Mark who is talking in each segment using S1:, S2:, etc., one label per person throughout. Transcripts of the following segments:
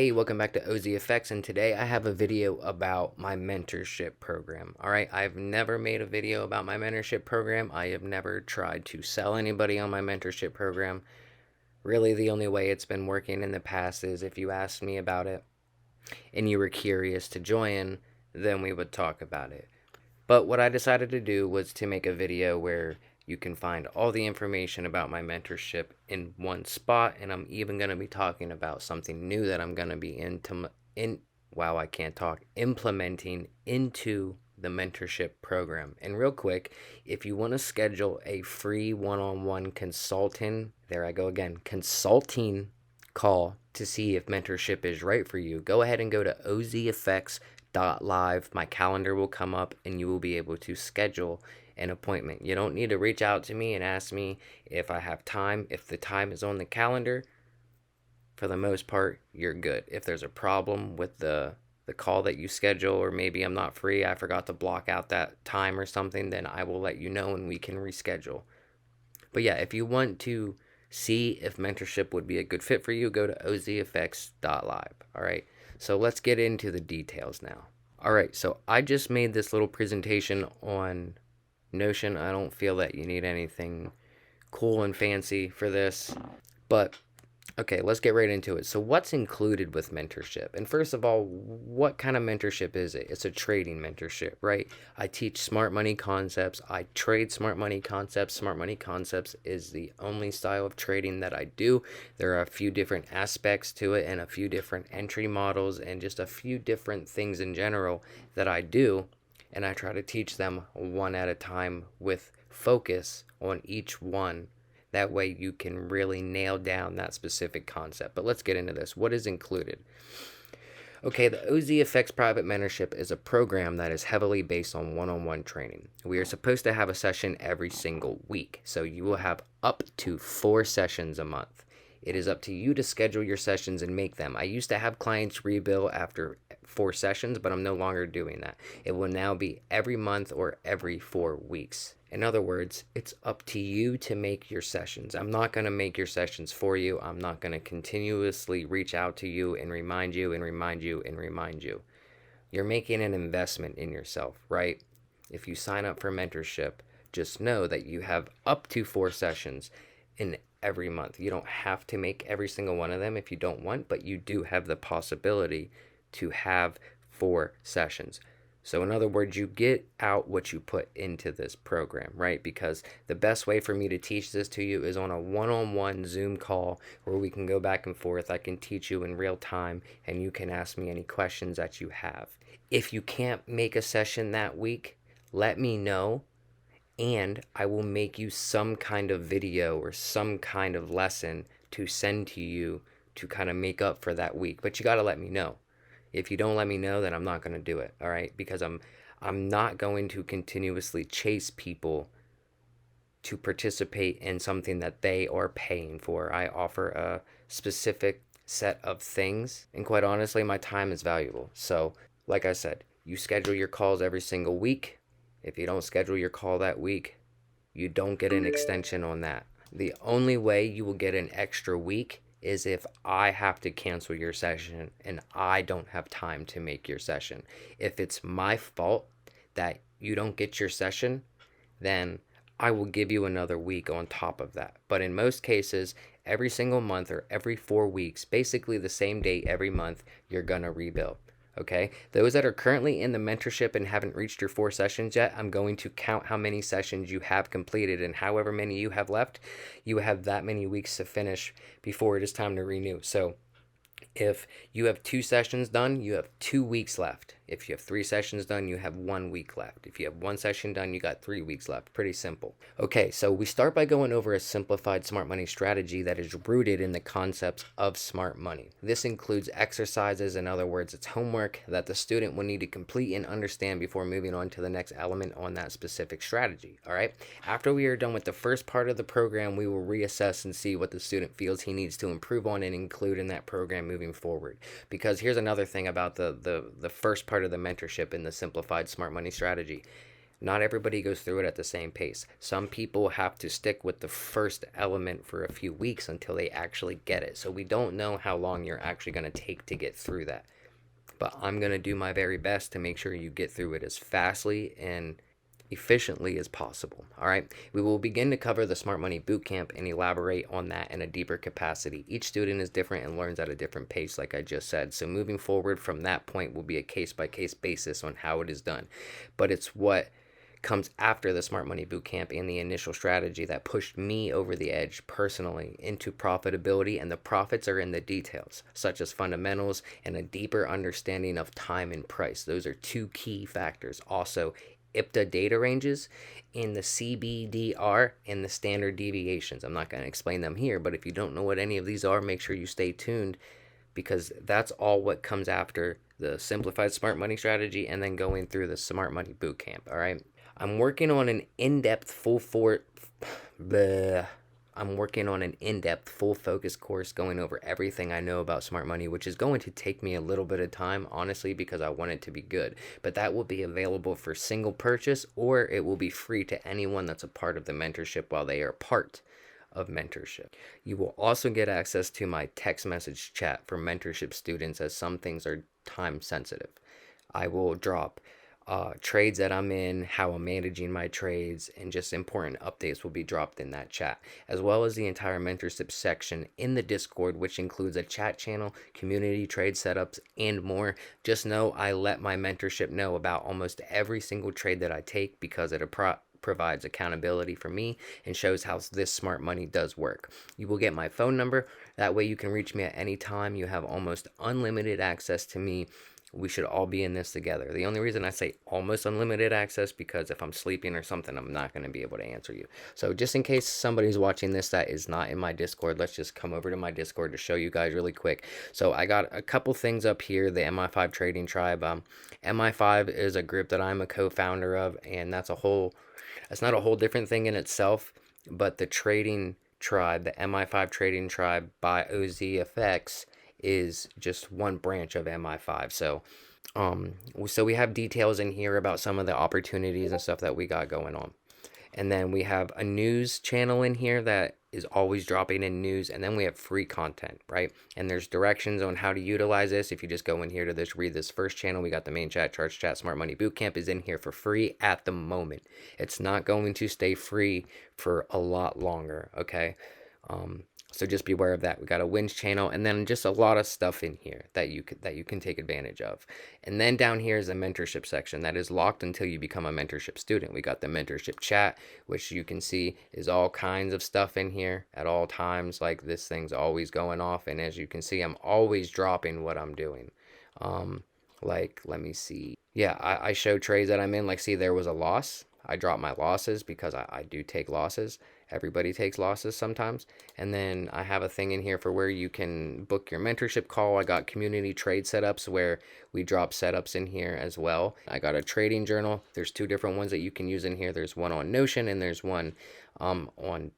S1: Hey, welcome back to ozfx, and today I have a video about my mentorship program. Alright, I've never made a video about my mentorship program. I have never tried to sell anybody on my mentorship program. Really, the only way it's been working in the past is if you asked me about it and you were curious to join, then we would talk about it. But what I decided to do was to make a video where you can find all the information about my mentorship in one spot, and I'm even going to be talking about something new that I'm going to be implementing into the mentorship program. And real quick, if you want to schedule a free one-on-one consulting call to see if mentorship is right for you, go ahead and go to ozfx.live. My calendar will come up and you will be able to schedule an appointment. You don't need to reach out to me and ask me if I have time. If the time is on the calendar, for the most part, you're good. If there's a problem with the call that you schedule, or maybe I'm not free, I forgot to block out that time or something, then I will let you know and we can reschedule. But yeah, if you want to see if mentorship would be a good fit for you, go to ozfx.live. All right, so let's get into the details now. All right, so I just made this little presentation on Notion. I don't feel that you need anything cool and fancy for this, but okay, let's get right into it. So what's included with mentorship? And first of all, what kind of mentorship is it? It's a trading mentorship, right? I teach smart money concepts. I trade smart money concepts. Smart money concepts is the only style of trading that I do. There are a few different aspects to it and a few different entry models and just a few different things in general that I do. And I try to teach them one at a time with focus on each one. That way you can really nail down that specific concept. But let's get into this. What is included? Okay, the ozfx Private Mentorship is a program that is heavily based on one-on-one training. We are supposed to have a session every single week. So you will have up to 4 sessions a month. It is up to you to schedule your sessions and make them. I used to have clients rebill after 4 sessions, but I'm no longer doing that. It will now be every month or every 4 weeks. In other words, it's up to you to make your sessions. I'm not going to make your sessions for you. I'm not going to continuously reach out to you and remind you and remind you and remind you. You're making an investment in yourself, right? If you sign up for mentorship, just know that you have up to 4 sessions in every month. You don't have to make every single one of them if you don't want, but you do have the possibility to have 4 sessions. So in other words, you get out what you put into this program, right? Because the best way for me to teach this to you is on a one-on-one Zoom call where we can go back and forth. I can teach you in real time and you can ask me any questions that you have. If you can't make a session that week, let me know and I will make you some kind of video or some kind of lesson to send to you to kind of make up for that week. But you got to let me know. If you don't let me know, then I'm not going to do it, all right? Because I'm not going to continuously chase people to participate in something that they are paying for. I offer a specific set of things, and quite honestly, my time is valuable. So, like I said, you schedule your calls every single week. If you don't schedule your call that week, you don't get an extension on that. The only way you will get an extra week is if I have to cancel your session and I don't have time to make your session. If it's my fault that you don't get your session, then I will give you another week on top of that. But in most cases, every single month or every 4 weeks, basically the same date every month, you're gonna rebill. Okay, those that are currently in the mentorship and haven't reached your 4 sessions yet, I'm going to count how many sessions you have completed, and however many you have left, you have that many weeks to finish before it is time to renew. So if you have 2 sessions done, you have 2 weeks left. If you have 3 sessions done, you have 1 week left. If you have 1 session done, you got 3 weeks left. Pretty simple. Okay, so we start by going over a simplified smart money strategy that is rooted in the concepts of smart money. This includes exercises, in other words, it's homework that the student will need to complete and understand before moving on to the next element on that specific strategy. All right, after we are done with the first part of the program, we will reassess and see what the student feels he needs to improve on and include in that program moving forward. Because here's another thing about the first part of the mentorship in the simplified smart money strategy. Not everybody goes through it at the same pace. Some people have to stick with the first element for a few weeks until they actually get it. So we don't know how long you're actually going to take to get through that. But I'm going to do my very best to make sure you get through it as fastly and efficiently as possible. All right. We will begin to cover the Smart Money Bootcamp and elaborate on that in a deeper capacity. Each student is different and learns at a different pace, like I just said. So moving forward from that point will be a case by case basis on how it is done. But it's what comes after the Smart Money Bootcamp and the initial strategy that pushed me over the edge personally into profitability, and the profits are in the details, such as fundamentals and a deeper understanding of time and price. Those are two key factors. Also, IPTA data ranges in the CBDR and the standard deviations. I'm not going to explain them here, but if you don't know what any of these are, make sure you stay tuned, because that's all what comes after the simplified smart money strategy and then going through the Smart Money Bootcamp. All right. I'm working on an in-depth full focus course going over everything I know about smart money, which is going to take me a little bit of time, honestly, because I want it to be good. But that will be available for single purchase, or it will be free to anyone that's a part of the mentorship while they are part of mentorship. You will also get access to my text message chat for mentorship students, as some things are time sensitive. I will drop trades that I'm in, how I'm managing my trades, and just important updates will be dropped in that chat, as well as the entire mentorship section in the Discord, which includes a chat channel, community trade setups, and more. Just know I let my mentorship know about almost every single trade that I take, because it provides accountability for me and shows how this smart money does work. You will get my phone number. That way you can reach me at any time. You have almost unlimited access to me. We should all be in this together. The only reason I say almost unlimited access, because if I'm sleeping or something, I'm not going to be able to answer you. So just in case somebody's watching this that is not in my Discord, let's just come over to my Discord to show you guys really quick. So I got a couple things up here. The MI5 Trading Tribe. MI5 is a group that I'm a co-founder of, and that's not a whole different thing in itself, but the trading tribe, the MI5 Trading Tribe by ozfx, is just one branch of MI5. So we have details in here about some of the opportunities and stuff that we got going on. And then we have a news channel in here that is always dropping in news. And then we have free content, right? And there's directions on how to utilize this. If you just go in here to read this first channel, we got the main chat, charts chat, Smart Money Bootcamp is in here for free at the moment. It's not going to stay free for a lot longer, okay? So just be aware of that. We got a wins channel, and then just a lot of stuff in here that you can take advantage of. And then down here is a mentorship section that is locked until you become a mentorship student. We got the mentorship chat, which you can see is all kinds of stuff in here at all times. Like, this thing's always going off, and as you can see, I'm always dropping what I'm doing. Like, let me see. Yeah, I show trades that I'm in. Like, see, there was a loss. I drop my losses because I do take losses. Everybody takes losses sometimes. And then I have a thing in here for where you can book your mentorship call. I got community trade setups where we drop setups in here as well. I got a trading journal. There's two different ones that you can use in here. There's one on Notion, and there's one on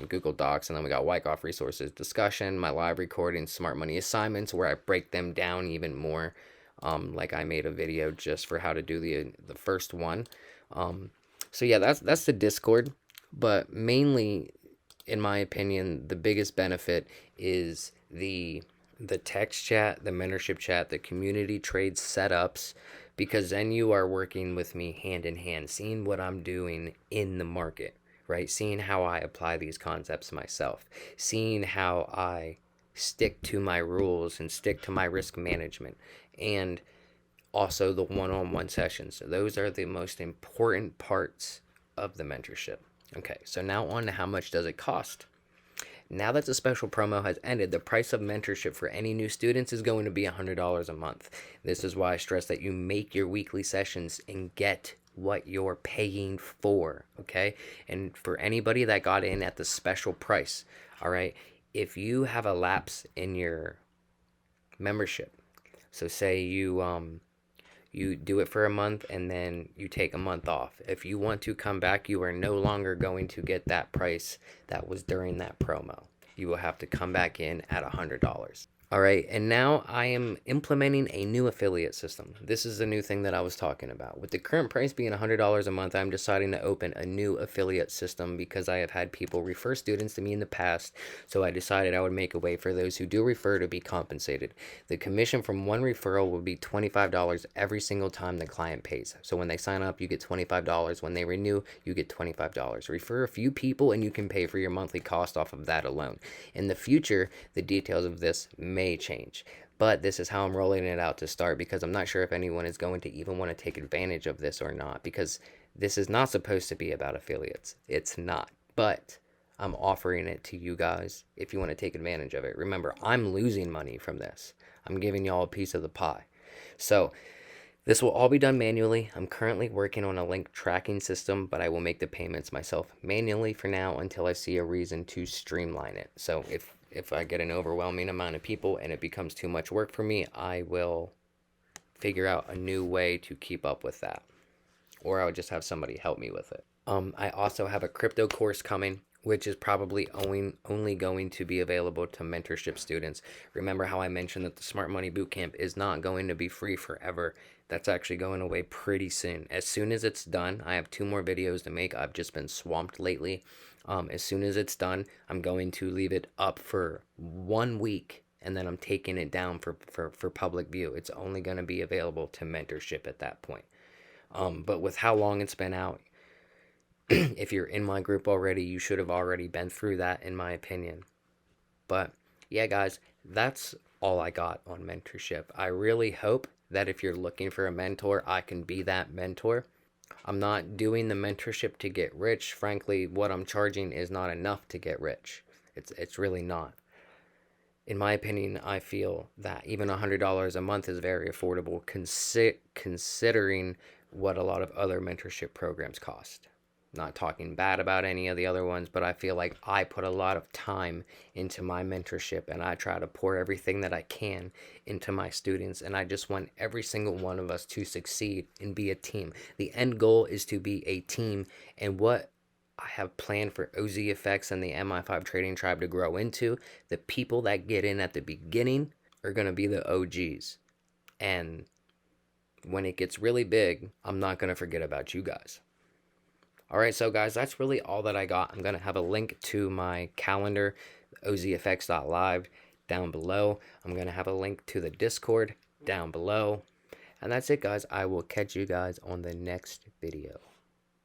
S1: Google Docs. And then we got Wyckoff resources discussion, my live recording, smart money assignments, where I break them down even more. Like, I made a video just for how to do the first one. So yeah, that's the Discord. But mainly, in my opinion, the biggest benefit is the text chat, the mentorship chat, the community trade setups, because then you are working with me hand in hand, seeing what I'm doing in the market, right? Seeing how I apply these concepts myself, seeing how I stick to my rules and stick to my risk management, and also the one-on-one sessions. So those are the most important parts of the mentorship. Okay, so now on to how much does it cost. Now that the special promo has ended, the price of mentorship for any new students is going to be $100 a month. This is why I stress that you make your weekly sessions and get what you're paying for, okay? And for anybody that got in at the special price, all right, if you have a lapse in your membership, so say you do it for a month and then you take a month off. If you want to come back, you are no longer going to get that price that was during that promo. You will have to come back in at $100. All right, and now I am implementing a new affiliate system. This is the new thing that I was talking about. With the current price being $100 a month, I'm deciding to open a new affiliate system because I have had people refer students to me in the past, so I decided I would make a way for those who do refer to be compensated. The commission from one referral will be $25 every single time the client pays. So when they sign up, you get $25. When they renew, you get $25. Refer a few people and you can pay for your monthly cost off of that alone. In the future, the details of this may change, but this is how I'm rolling it out to start, because I'm not sure if anyone is going to even want to take advantage of this or not, because this is not supposed to be about affiliates. It's not, but I'm offering it to you guys if you want to take advantage of it. Remember, I'm losing money from this. I'm giving y'all a piece of the pie. So this will all be done manually. I'm currently working on a link tracking system, but I will make the payments myself manually for now until I see a reason to streamline it. So if I get an overwhelming amount of people and it becomes too much work for me, I will figure out a new way to keep up with that. Or I would just have somebody help me with it. I also have a crypto course coming, which is probably only going to be available to mentorship students. Remember how I mentioned that the Smart Money Bootcamp is not going to be free forever. That's actually going away pretty soon. As soon as it's done, I have 2 more videos to make. I've just been swamped lately. As soon as it's done, I'm going to leave it up for 1 week, and then I'm taking it down for public view. It's only going to be available to mentorship at that point. But with how long it's been out, if you're in my group already, you should have already been through that, in my opinion. But yeah, guys, that's all I got on mentorship. I really hope that if you're looking for a mentor, I can be that mentor. I'm not doing the mentorship to get rich. Frankly, what I'm charging is not enough to get rich. It's really not. In my opinion, I feel that even $100 a month is very affordable, considering what a lot of other mentorship programs cost. Not talking bad about any of the other ones, but I feel like I put a lot of time into my mentorship, and I try to pour everything that I can into my students, and I just want every single one of us to succeed and be a team. The end goal is to be a team, and what I have planned for ozfx and the MI5 trading tribe to grow into, the people that get in at the beginning are going to be the OGs. And when it gets really big, I'm not going to forget about you guys. Alright, so guys, that's really all that I got. I'm going to have a link to my calendar, ozfx.live, down below. I'm going to have a link to the Discord down below. And that's it, guys. I will catch you guys on the next video.